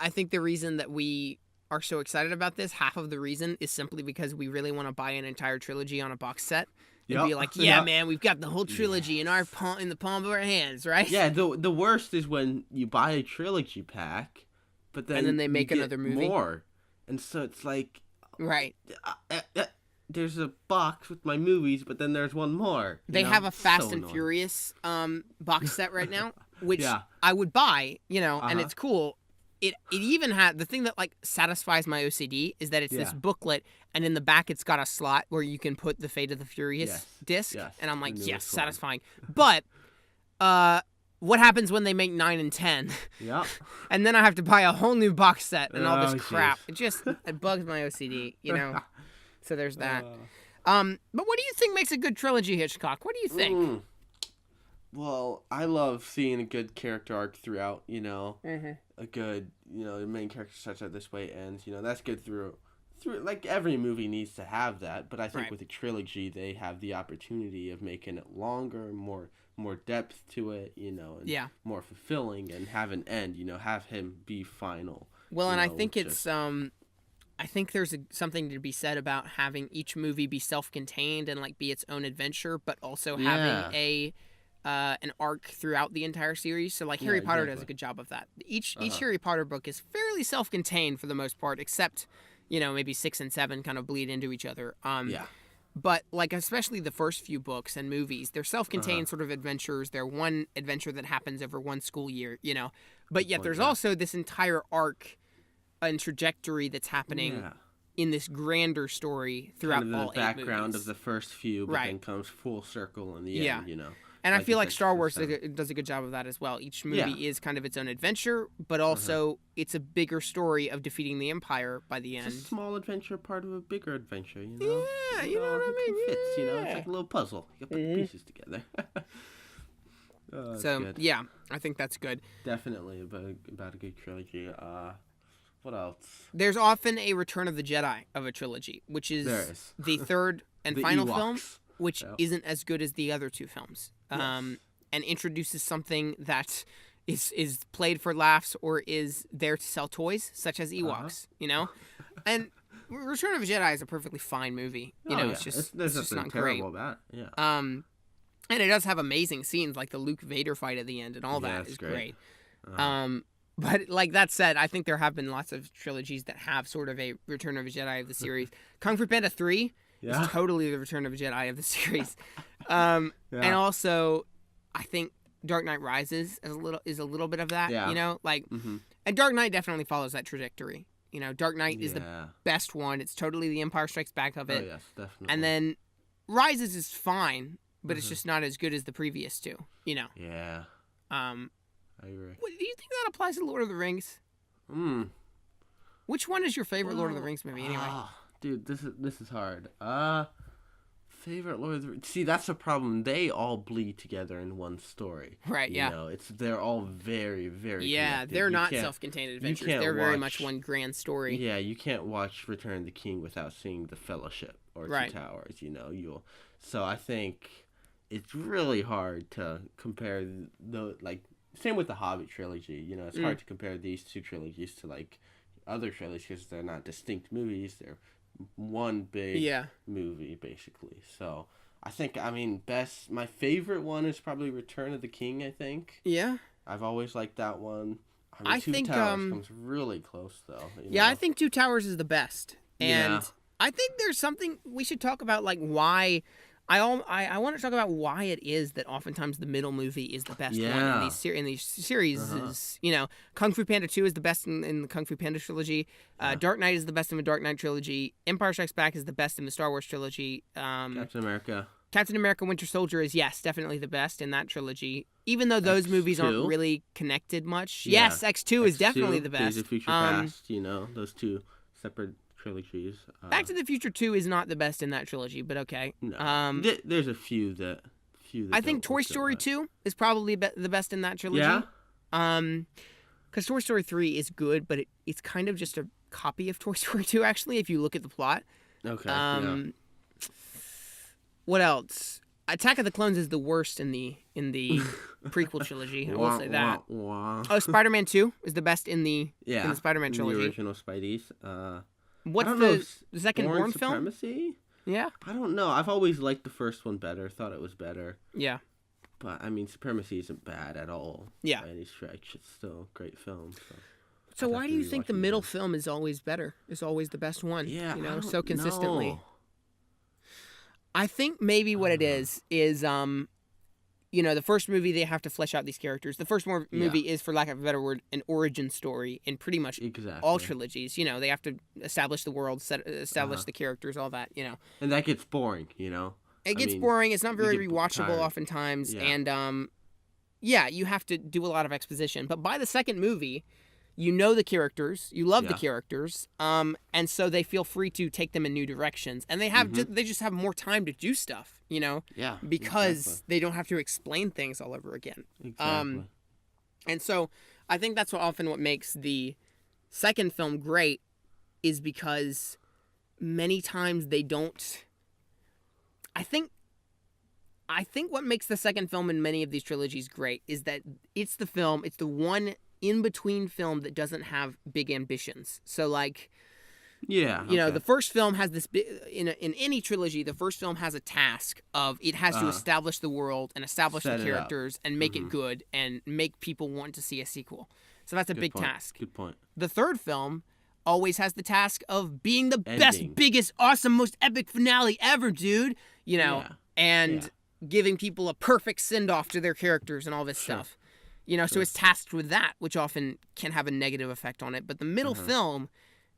think the reason that we are so excited about this, half of the reason is simply because we really want to buy an entire trilogy on a box set. And be like, yeah, man, we've got the whole trilogy in the palm of our hands, right? Yeah, the worst is when you buy a trilogy pack, but then they make another movie. More. And so it's like, right. There's a box with my movies, but then there's one more. They have a Fast and Furious box set right now, which I would buy, and it's cool. It even had the thing that like satisfies my OCD is that it's this booklet, and in the back it's got a slot where you can put the Fate of the Furious disc, and I'm like, yes, satisfying. But what happens when they make 9 and 10? Yeah. And then I have to buy a whole new box set and all this crap. It bugs my OCD, So there's that. But what do you think makes a good trilogy, Hitchcock? What do you think? Well, I love seeing a good character arc throughout, a good, the main character starts out this way ends, that's good through like every movie needs to have that, but I think with a trilogy they have the opportunity of making it longer, more depth to it, and more fulfilling, and have an end, have him be final. Well, and I think it's I think there's something to be said about having each movie be self-contained and like be its own adventure, but also having an arc throughout the entire series. So like Harry Potter does a good job of that. Each Harry Potter book is fairly self-contained for the most part, except maybe 6 and 7 kind of bleed into each other. But like especially the first few books and movies, they're self-contained sort of adventures. They're one adventure that happens over one school year, But yet there's also this entire arc and trajectory that's happening in this grander story throughout kind of all 8 movies. The background of the first few, but then comes full circle in the end, And I feel like Star Wars does a good job of that as well. Each movie is kind of its own adventure, but also it's a bigger story of defeating the Empire by the end. It's a small adventure, part of a bigger adventure, Yeah, you know what I mean? It fits, It's like a little puzzle. You put the pieces together. Yeah, I think that's good. Definitely about a good trilogy. What else? There's often a Return of the Jedi of a trilogy, which is the third and final film, which isn't as good as the other 2 films. And introduces something that is played for laughs or is there to sell toys, such as Ewoks, And Return of the Jedi is a perfectly fine movie. It's just not great. About it. Yeah. And it does have amazing scenes like the Luke Vader fight at the end and all that is great. But like that said, I think there have been lots of trilogies that have sort of a Return of a Jedi of the series. Kung Fu Panda 3 is totally the Return of a Jedi of the series. And also, I think Dark Knight Rises is a little bit of that, and Dark Knight definitely follows that trajectory. Dark Knight is the best one. It's totally the Empire Strikes Back of it. Oh, yes, definitely. And then Rises is fine, but it's just not as good as the previous 2, Yeah. I agree. Do you think that applies to Lord of the Rings? Which one is your favorite Lord of the Rings movie, anyway? Dude, this is hard. Favorite Lord of the Rings. See, that's the problem. They all bleed together in one story. Right, yeah. They're all very, very connected. They're not self-contained adventures. They're very much one grand story. Yeah, you can't watch Return of the King without seeing The Fellowship or Two Towers, So I think it's really hard to compare same with the Hobbit trilogy, it's hard to compare these 2 trilogies to like other trilogies because they're not distinct movies. They're one big movie basically. So I think, my favorite one is probably Return of the King, I think. Yeah. I've always liked that one. Two Towers comes really close though. I think Two Towers is the best. And I think there's something we should talk about, like why I want to talk about why it is that oftentimes the middle movie is the best one in these series. Kung Fu Panda 2 is the best in the Kung Fu Panda trilogy. Dark Knight is the best in the Dark Knight trilogy. Empire Strikes Back is the best in the Star Wars trilogy. Captain America Winter Soldier is, definitely the best in that trilogy. Even though those movies aren't really connected much. Yeah. Yes, X2 is definitely the best. Days of Future Past, those 2 separate trilogies. Back to the Future 2 is not the best in that trilogy, but okay. No. There's a few few that I think don't Toy look good, Story but- 2 is probably the best in that trilogy. Yeah. Because Toy Story 3 is good, but it's kind of just a copy of Toy Story 2, actually, if you look at the plot. Okay. What else? Attack of the Clones is the worst in the prequel trilogy. I will say that. Oh, Spider-Man 2 is the best in the Spider-Man trilogy. The original Spidey's. What's I don't know the second Bourne film? Supremacy? Yeah. I don't know. I've always liked the first one better. Thought it was better. Yeah. But I mean, Supremacy isn't bad at all. Yeah. By any stretch, it's still a great film. So why do you think the middle film is always better? Is always the best one? Yeah. You know, so consistently. Know. I think maybe what it is you know, the first movie they have to flesh out these characters. The first movie is, for lack of a better word, an origin story in pretty much all trilogies. You know, they have to establish the world, establish the characters, all that. You know, and that gets boring. You know, it gets boring. It's not very rewatchable oftentimes, and you have to do a lot of exposition. But by the second movie, you know the characters, you love the characters, and so they feel free to take them in new directions, and they have they just have more time to do stuff. You know, because they don't have to explain things all over again. Exactly. And so I think that's what makes the second film great, is because many times they don't. I think what makes the second film in many of these trilogies great is that it's the one in between film that doesn't have big ambitions. So like, you know, the first film has this in any trilogy. The first film has a task of it has to establish the world and establish the characters and make it good and make people want to see a sequel. So that's a big task. Good point. The third film always has the task of being the best, biggest, awesome, most epic finale ever, dude. You know, and giving people a perfect send-off to their characters and all this stuff. You know, so it's tasked with that, which often can have a negative effect on it. But the middle film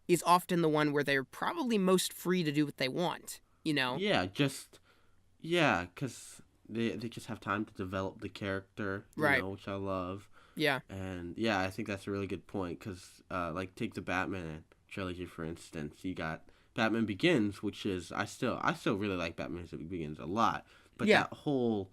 is often the one where they're probably most free to do what they want, you know? Yeah, because they just have time to develop the character, you know, which I love. Yeah. And, I think that's a really good point, because, like, take the Batman trilogy, for instance. You got Batman Begins, which is, I still really like Batman Begins a lot. But that whole,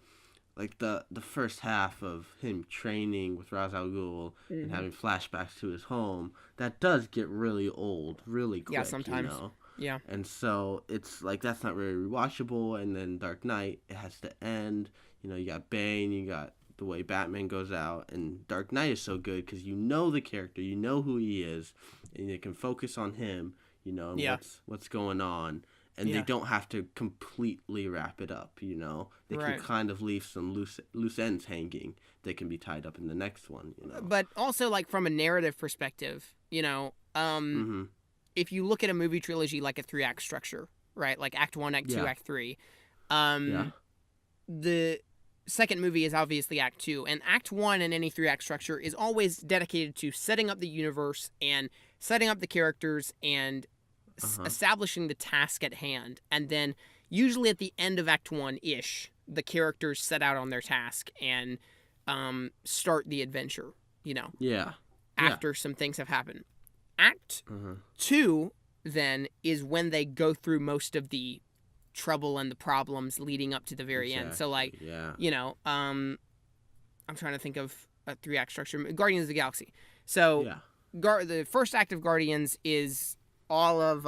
like, the first half of him training with Ra's al Ghul and having flashbacks to his home, that does get really old really quick. Yeah, sometimes. You know? Yeah. And so it's like that's not very rewatchable. And then Dark Knight, it has to end. You know, you got Bane, you got the way Batman goes out, and Dark Knight is so good because you know the character, you know who he is, and you can focus on him. You know, and what's going on. And they don't have to completely wrap it up, you know? They can kind of leave some loose ends hanging that can be tied up in the next one, you know? But also, like, from a narrative perspective, you know, if you look at a movie trilogy like a 3-act structure, right? Like Act 1, Act 2, Act 3. The second movie is obviously Act 2. And Act 1 in any 3-act structure is always dedicated to setting up the universe and setting up the characters and establishing the task at hand, and then usually at the end of Act 1-ish, the characters set out on their task and start the adventure, you know, after some things have happened. Act 2, then, is when they go through most of the trouble and the problems leading up to the very end. So, like, you know, I'm trying to think of a 3-act structure. Guardians of the Galaxy. So, the first act of Guardians is all of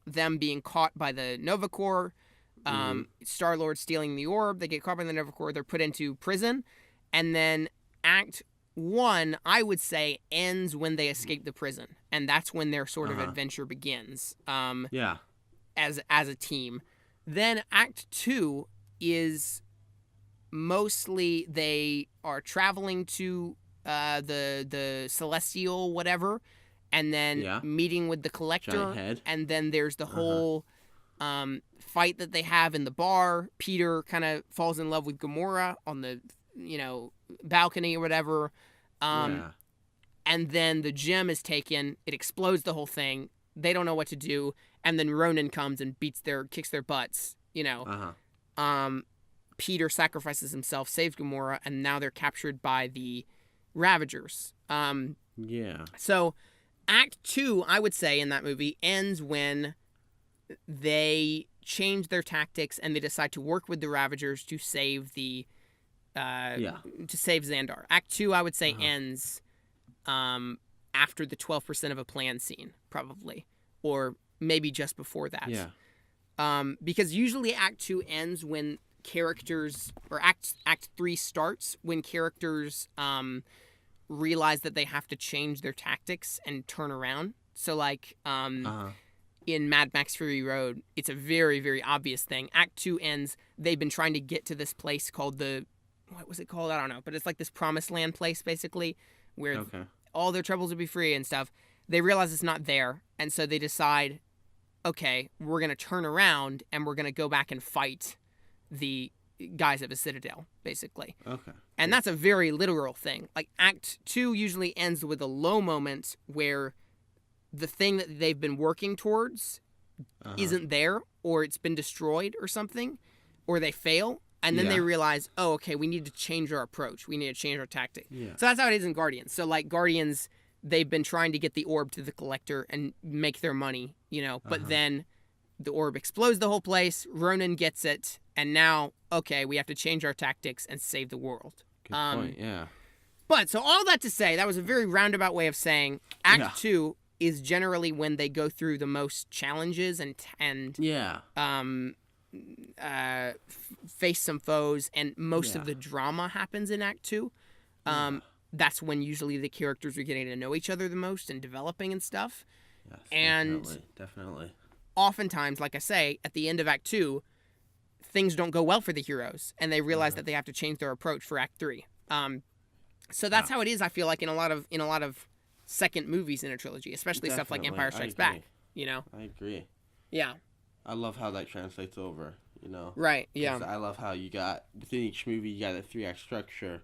them being caught by the Nova Corps, Star-Lord stealing the orb. They get caught by the Nova Corps. They're put into prison. And then Act 1, I would say, ends when they escape the prison. And that's when their sort of adventure begins as a team. Then Act 2 is mostly they are traveling to the Celestial whatever, and then meeting with the Collector, and then there's the whole fight that they have in the bar. Peter kind of falls in love with Gamora on the, you know, balcony or whatever, and then the gem is taken. It explodes the whole thing. They don't know what to do, and then Ronan comes and kicks their butts. You know, Peter sacrifices himself, saves Gamora, and now they're captured by the Ravagers. So Act 2, I would say, in that movie ends when they change their tactics and they decide to work with the Ravagers to save to save Xandar. Act 2, I would say, ends after the 12% of a plan scene, probably, or maybe just before that. Yeah. Because usually Act 2 ends when characters, or Act 3 starts when characters realize that they have to change their tactics and turn around. So, like, in Mad Max Fury Road, it's a very, very obvious thing. Act 2 ends, they've been trying to get to this place called what was it called? I don't know. But it's like this promised land place, basically, where all their troubles would be free and stuff. They realize it's not there, and so they decide, okay, we're going to turn around, and we're going to go back and fight the guys at the Citadel, basically. Okay. And that's a very literal thing. Like, Act 2 usually ends with a low moment where the thing that they've been working towards isn't there, or it's been destroyed or something, or they fail, and then they realize, oh, okay, we need to change our approach. We need to change our tactic. Yeah. So that's how it is in Guardians. So, like, Guardians, they've been trying to get the orb to the Collector and make their money, but then the orb explodes the whole place, Ronan gets it, and now, okay, we have to change our tactics and save the world. Good point, yeah. But, so all that to say, that was a very roundabout way of saying Act 2 is generally when they go through the most challenges and face some foes, and most of the drama happens in Act 2. That's when usually the characters are getting to know each other the most and developing and stuff. Yes, and definitely. Oftentimes, like I say, at the end of Act 2, things don't go well for the heroes, and they realize that they have to change their approach for Act 3. So that's how it is, I feel like, in a lot of second movies in a trilogy, especially stuff like Empire Strikes Back, I agree. Yeah. I love how that translates over, Right, yeah. I love how you got, within each movie, you got a 3-act structure,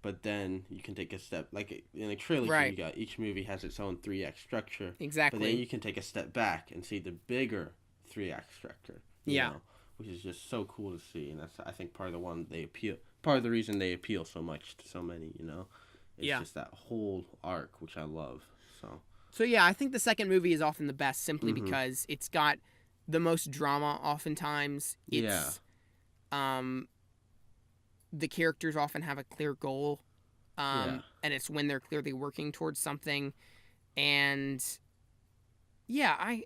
but then you can take a step, like in a trilogy, you got, each movie has its own 3-act structure. Exactly. But then you can take a step back and see the bigger 3-act structure. You know, which is just so cool to see, and that's, I think, part of the reason they appeal so much to so many, It's just that whole arc, which I love, So yeah, I think the second movie is often the best simply because it's got the most drama oftentimes. It's, the characters often have a clear goal, and it's when they're clearly working towards something. And, yeah, I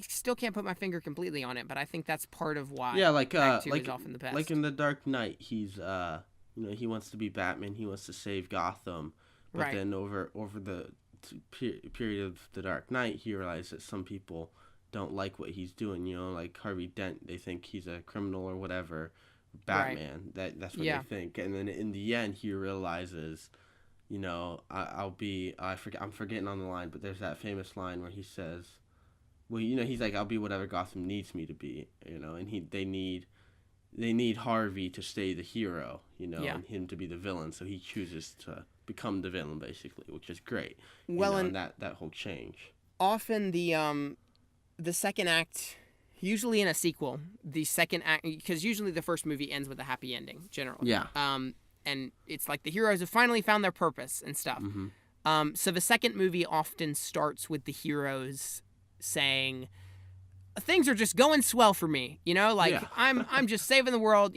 still can't put my finger completely on it, but I think that's part of why Act 2 is often the best. Like in The Dark Knight, he's, he wants to be Batman, he wants to save Gotham, but then over the period of The Dark Knight, he realized that some people don't like what he's doing, like Harvey Dent, they think he's a criminal or whatever. Batman, that's what they think, and then in the end he realizes, I'm forgetting on the line, but there's that famous line where he says, well, he's like, I'll be whatever Gotham needs me to be, and they need Harvey to stay the hero, and him to be the villain, so he chooses to become the villain, basically, which is great. Well, and that whole change. Often the second act, usually in a sequel, the second act, because usually the first movie ends with a happy ending, generally. Yeah. And it's like the heroes have finally found their purpose and stuff. So the second movie often starts with the heroes saying, things are just going swell for me, I'm just saving the world,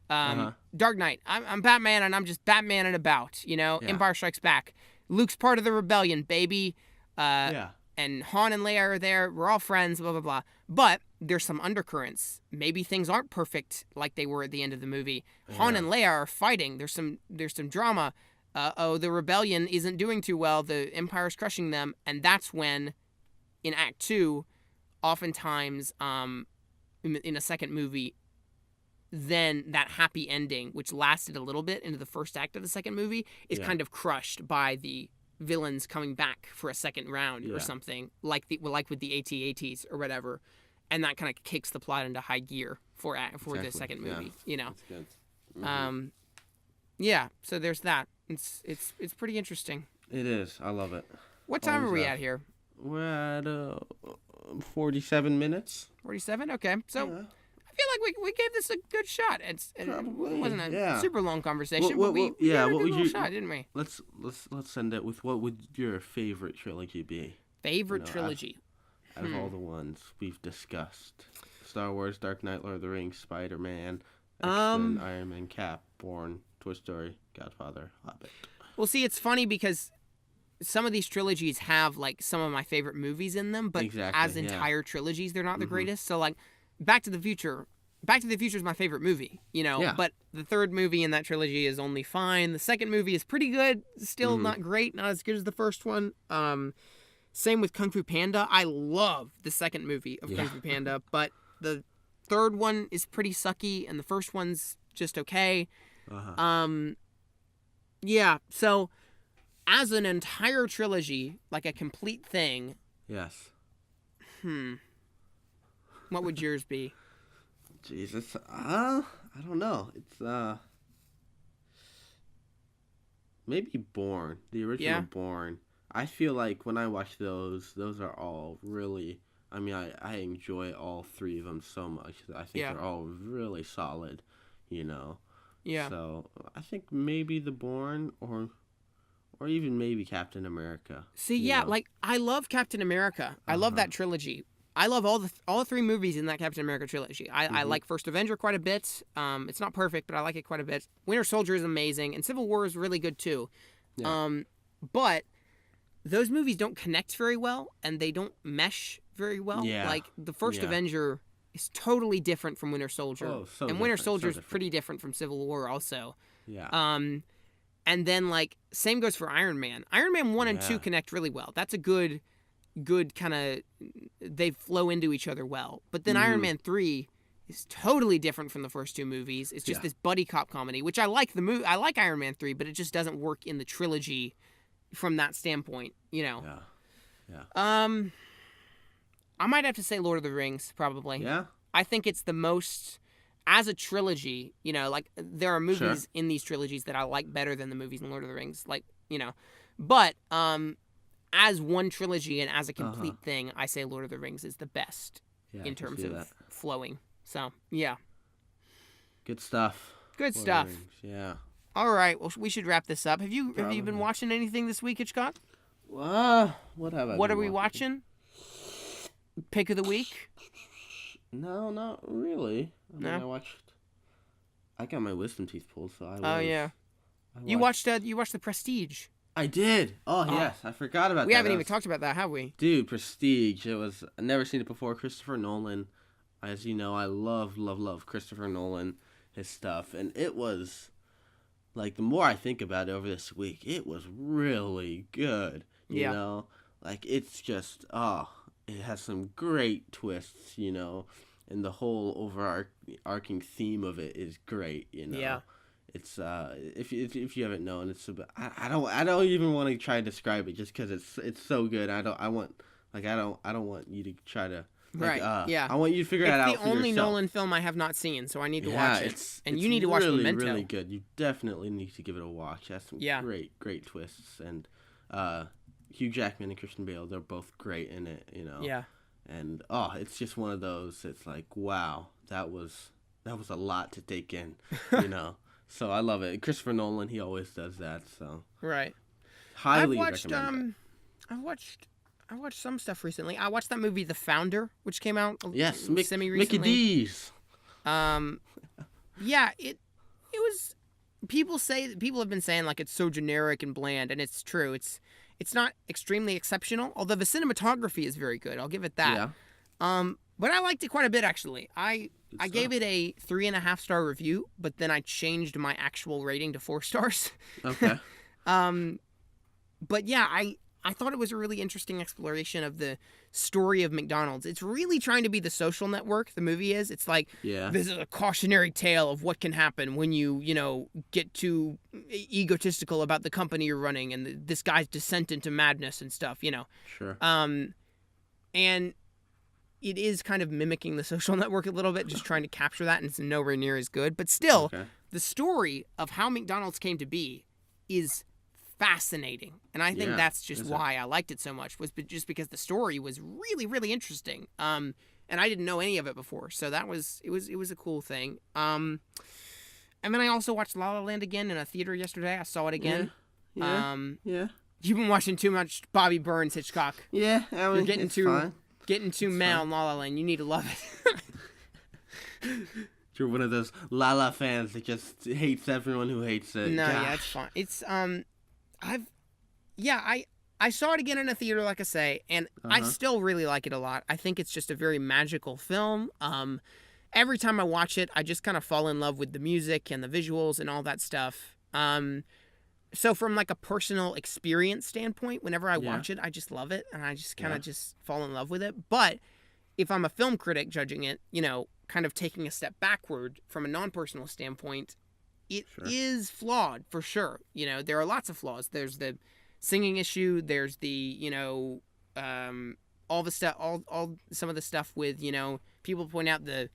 Dark Knight, I'm Batman, and I'm just Batmaning about, Empire Strikes Back, Luke's part of the rebellion, baby, and Han and Leia are there, we're all friends, blah, blah, blah, but there's some undercurrents, maybe things aren't perfect like they were at the end of the movie, Han and Leia are fighting, there's some drama, the rebellion isn't doing too well, the Empire's crushing them, and that's when, in Act 2, oftentimes, in a second movie, then that happy ending, which lasted a little bit into the first act of the second movie, is kind of crushed by the villains coming back for a second round or something, like with the AT-ATs or whatever, and that kind of kicks the plot into high gear for the second movie. That's good. So there's that. It's pretty interesting. It is. I love it. What time are we at here? We're at 47 minutes. 47? Okay. So I feel like we gave this a good shot. It wasn't a super long conversation, but we had a good little shot, didn't we? Let's end it with, what would your favorite trilogy be? Favorite trilogy? Out of all the ones we've discussed Star Wars, Dark Knight, Lord of the Rings, Spider-Man, Um, X-Men, Iron Man, Cap, Bourne, Toy Story, Godfather, Hobbit. well, see, it's funny because some of these trilogies have like some of my favorite movies in them, but Exactly, as yeah. entire trilogies, they're not the greatest. So like, Back to the Future. Back to the Future is my favorite movie, you know, Yeah. but the third movie in that trilogy is only fine. The second movie is pretty good, still not great, not as good as the first one. Same with Kung Fu Panda. I love the second movie of Kung Fu Panda, but the third one is pretty sucky, and the first one's just okay. Yeah, so as an entire trilogy, like a complete thing, Yes. what would yours be? Jesus. I don't know. It's maybe Bourne, the original Bourne. I feel like when I watch those are all really. I mean, I enjoy all three of them so much. I think they're all really solid, you know. Yeah. So I think maybe the Bourne or even maybe Captain America. See, yeah, know? like I love Captain America. I love that trilogy. I love all three movies in that Captain America trilogy. I like First Avenger quite a bit. It's not perfect, but I like it quite a bit. Winter Soldier is amazing, and Civil War is really good too. Yeah. But those movies don't connect very well, and they don't mesh very well. Yeah. Like the first Avenger is totally different from Winter Soldier, Oh, so and Winter different, Soldier so is pretty different from Civil War also. Yeah. And then like same goes for Iron Man. Iron Man 1 and 2 connect really well. That's a good kind of, they flow into each other well. But then Iron Man 3 is totally different from the first two movies. It's just this buddy cop comedy, which I like I like Iron Man 3, but it just doesn't work in the trilogy from that standpoint, you know. Yeah. I might have to say Lord of the Rings, probably. Yeah. I think it's the most, as a trilogy, you know, like there are movies in these trilogies that I like better than the movies in Lord of the Rings, like, you know. But as one trilogy and as a complete thing, I say Lord of the Rings is the best in terms of flowing. So, yeah. Good stuff. Good stuff. Yeah. All right. Well, we should wrap this up. Have you been watching anything this week, Hitchcock? What have I? What are we watching? Pick of the week? No, not really. I mean, I got my wisdom teeth pulled, so I. You watched The Prestige. I did. Oh yes, I forgot about that. We haven't even talked about that, have we? Dude, Prestige. I've never seen it before. Christopher Nolan. As you know, I love Christopher Nolan, his stuff, and it was, like, the more I think about it over this week, it was really good. You know, like it's just it has some great twists, you know, and the whole overarching theme of it is great. You know. Yeah. It's if you haven't known, it's about, I don't even want to try to describe it just because it's so good. I don't want you to try to I want you to figure it out for yourself. It's the only Nolan film I have not seen, so I need to watch it. And you need to watch Memento. Really good. You definitely need to give it a watch. It has some great twists, and Hugh Jackman and Christian Bale, they're both great in it. You know. Yeah. And it's just one of those. It's like, wow, that was a lot to take in. You know. So I love it. Christopher Nolan, he always does that. So highly recommend it. I've watched some stuff recently. I watched that movie The Founder, which came out semi-recently. Mickey D's. Yeah, it was. People have been saying like it's so generic and bland, and it's true. It's not extremely exceptional, although the cinematography is very good. I'll give it that. Yeah. But I liked it quite a bit, actually. I gave it a 3.5-star review, but then I changed my actual rating to 4 stars. Okay. But yeah, I thought it was a really interesting exploration of the story of McDonald's. It's really trying to be The Social Network, the movie is. It's like, this is a cautionary tale of what can happen when you get too egotistical about the company you're running and this guy's descent into madness and stuff, you know. Sure. And it is kind of mimicking The Social Network a little bit, just trying to capture that, and it's nowhere near as good. But still, the story of how McDonald's came to be is fascinating. And I think that's just why I liked it so much, was just because the story was really, really interesting. And I didn't know any of it before. So it was a cool thing. And then I also watched La La Land again in a theater yesterday. I saw it again. Yeah. You've been watching too much Bobby Burns, Hitchcock. Yeah. You're getting too mad on La La Land. You need to love it. You're one of those Lala fans that just hates everyone who hates it. No, Gosh. yeah, it's fine. It's I saw it again in a theater, like I say, and I still really like it a lot. I think it's just a very magical film. Every time I watch it, I just kind of fall in love with the music and the visuals and all that stuff. So from like a personal experience standpoint, whenever I watch it, I just love it, and I just kind of just fall in love with it. But if I'm a film critic judging it, kind of taking a step backward from a non-personal standpoint, it is flawed for sure. There are lots of flaws. There's the singing issue. There's the all the stuff, all some of the stuff with people point out the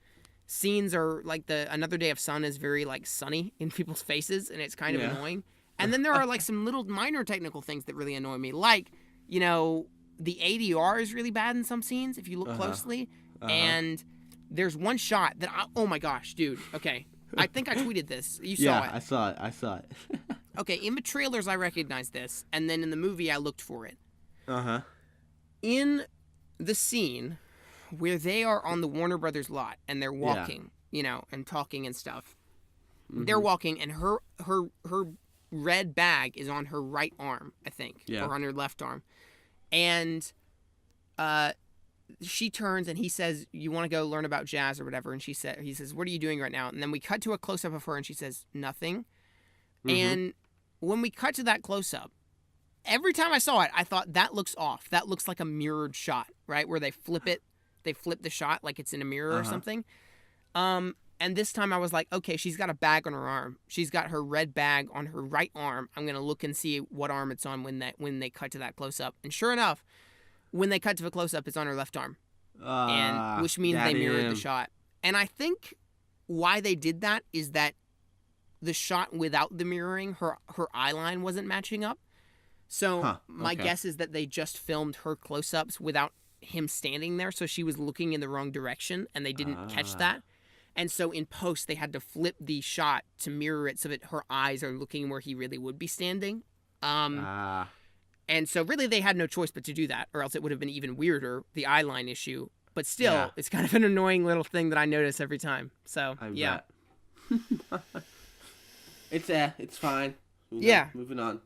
scenes are like Another Day of Sun is very like sunny in people's faces, and it's kind of annoying. And then there are like some little minor technical things that really annoy me, like the ADR is really bad in some scenes if you look closely, and there's one shot that oh my gosh, dude. Okay, I think I tweeted this. You saw it. Yeah, I saw it. Okay, in the trailers I recognized this, and then in the movie I looked for it. In the scene where they are on the Warner Brothers lot and they're walking, and talking and stuff. They're walking, and her red bag is on her right arm, I think, or on her left arm. And she turns and he says, "You want to go learn about jazz or whatever?" And he says, "What are you doing right now?" And then we cut to a close up of her, and she says, "Nothing." And when we cut to that close up, every time I saw it, I thought that looks off. That looks like a mirrored shot, right? Where they flip it, they flip the shot like it's in a mirror or something. And this time I was like, okay, she's got a bag on her arm. She's got her red bag on her right arm. I'm gonna look and see what arm it's on when they cut to that close up. And sure enough, when they cut to the close up, it's on her left arm, and which means they mirrored the shot. And I think why they did that is that the shot without the mirroring, her eye line wasn't matching up. So my guess is that they just filmed her close-ups without him standing there, so she was looking in the wrong direction, and they didn't catch that. And so in post, they had to flip the shot to mirror it so that her eyes are looking where he really would be standing. And so really they had no choice but to do that, or else it would have been even weirder, the eye line issue. But still, it's kind of an annoying little thing that I notice every time. So, Bet. It's fine. Moving on.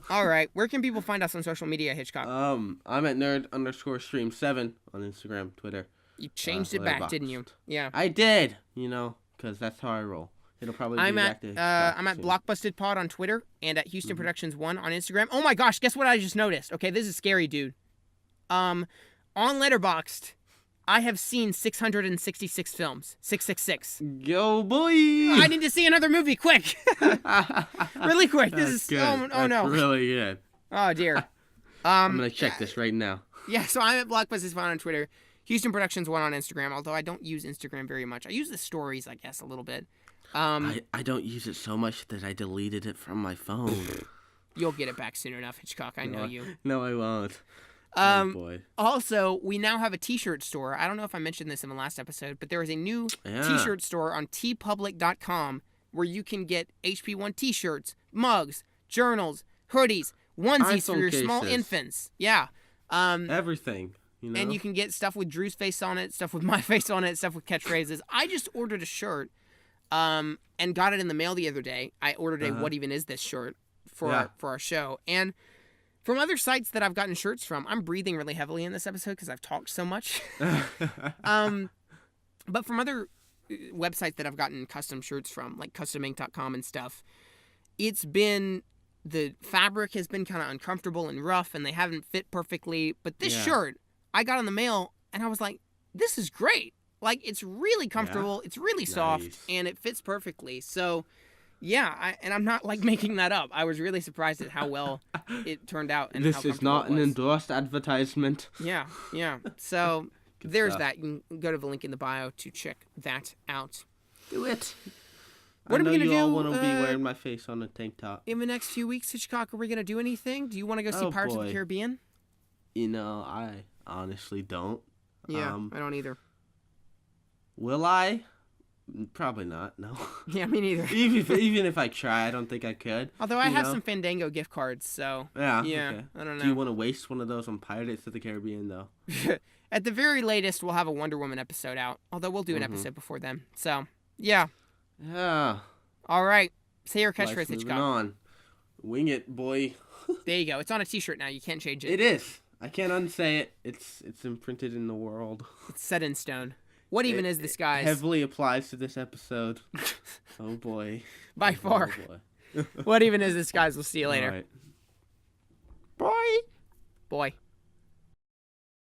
All right. Where can people find us on social media, Hitchcock? I'm at nerd_stream7 on Instagram, Twitter. You changed it back, didn't you? Yeah. I did, because that's how I roll. It'll probably be back to I'm at Blockbusted Pod on Twitter and at Houston Productions 1 on Instagram. Oh my gosh, guess what I just noticed? Okay, this is scary, dude. On Letterboxd, I have seen 666 films. 666. Yo, boy! I need to see another movie, quick! Really quick. This is good. Oh no. Really good. Oh dear. I'm gonna check this right now. Yeah, so I'm at Blockbusted Pod on Twitter. Houston Productions 1 on Instagram, although I don't use Instagram very much. I use the stories, I guess, a little bit. I don't use it so much that I deleted it from my phone. You'll get it back soon enough, Hitchcock. I know you. No, I won't. Oh, boy. Also, we now have a t-shirt store. I don't know if I mentioned this in the last episode, but there is a new t-shirt store on tpublic.com where you can get HP1 t-shirts, mugs, journals, hoodies, onesies for your small infants. Yeah. Everything. And you can get stuff with Drew's face on it, stuff with my face on it, stuff with catchphrases. I just ordered a shirt and got it in the mail the other day. I ordered a What Even Is This shirt for our show. And from other sites that I've gotten shirts from, I'm breathing really heavily in this episode because I've talked so much. But from other websites that I've gotten custom shirts from, like customink.com and stuff, the fabric has been kind of uncomfortable and rough, and they haven't fit perfectly. But this shirt I got in the mail, and I was like, this is great. Like, it's really comfortable, it's really soft, and it fits perfectly. So, I'm not, like, making that up. I was really surprised at how well it turned out and this is not an endorsed advertisement. Yeah. So, there's that. You can go to the link in the bio to check that out. Do it. What are we going to do? I know you all want to be wearing my face on a tank top. In the next few weeks, Hitchcock, are we going to do anything? Do you want to go see Pirates of the Caribbean? I honestly don't. Yeah, I don't either. Will I? Probably not. No. Yeah, me neither. even if I try, I don't think I could. Although I have some Fandango gift cards, so yeah. Okay. I don't know. Do you want to waste one of those on Pirates of the Caribbean though? At the very latest, we'll have a Wonder Woman episode out. Although we'll do an episode before then. So yeah. Yeah. All right. Say your catchphrase, Life's Hitchcock. moving on. Wing it, boy. There you go. It's on a T-shirt now. You can't change it. It is. I can't unsay it. It's imprinted in the world. It's set in stone. What even is this, guys? Heavily applies to this episode. Oh boy. By far. Oh boy. What even is this, guys? We'll see you later. All right. Boy.